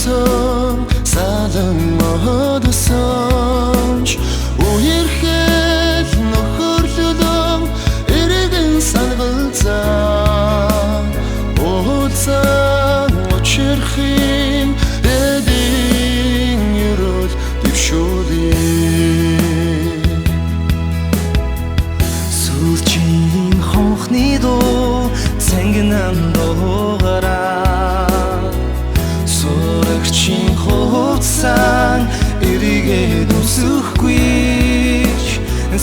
сон салан модсонч үерхэл нөхөрлөлөн эргэн сангалзаа уулзан учирхийн эдийн юрол дэвшүүлээ сүлжийн хонхны дуу цэнгэнэн дуугараа сурагчийн хувцсан эргээд үсэхгүй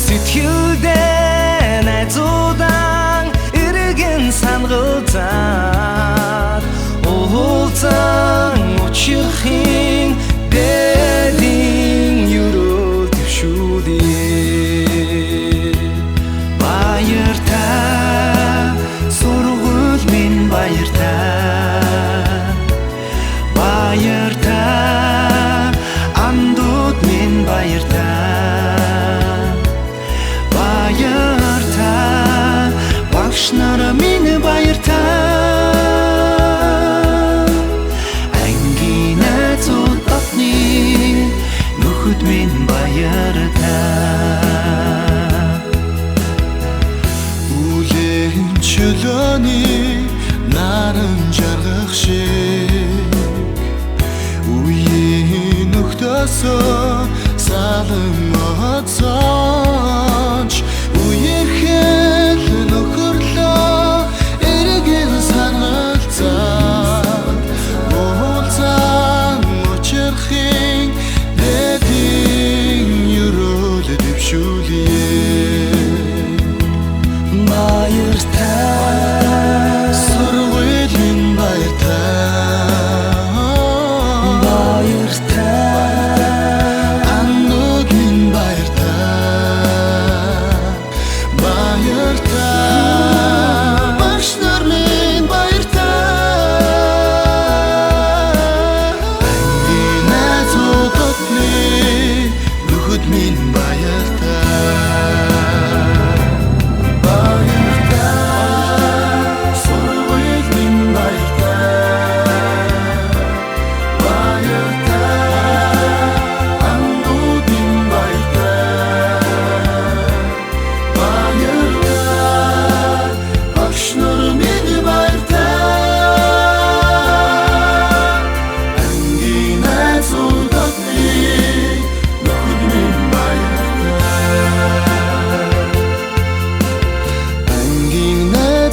сэтгэлдээ найзуудан эргэн сангалзаад уулзан учирхийн дэдийн юрол дэвшүүлээ баяртай сургууль минь баяртай баяртай андууд минь баяртай баяртай багш нар минь баяртай ангийн найзууд татны нөхөд минь баяртай үлийн чөлөөний наран жаргах шиг үеийн нөхдөсөө салан модсонч үерхэл нөхөрлөө эргэн сангалзаад уулзан учирхийн дэдийн юрол дэвшүүлээ баяртай сургууль минь баяртай андууд минь баяртай баяртай багш нар минь баяртай ангийн найзууд татны нөхөд минь баяртай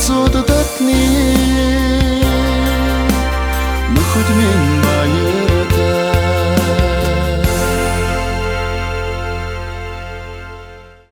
so the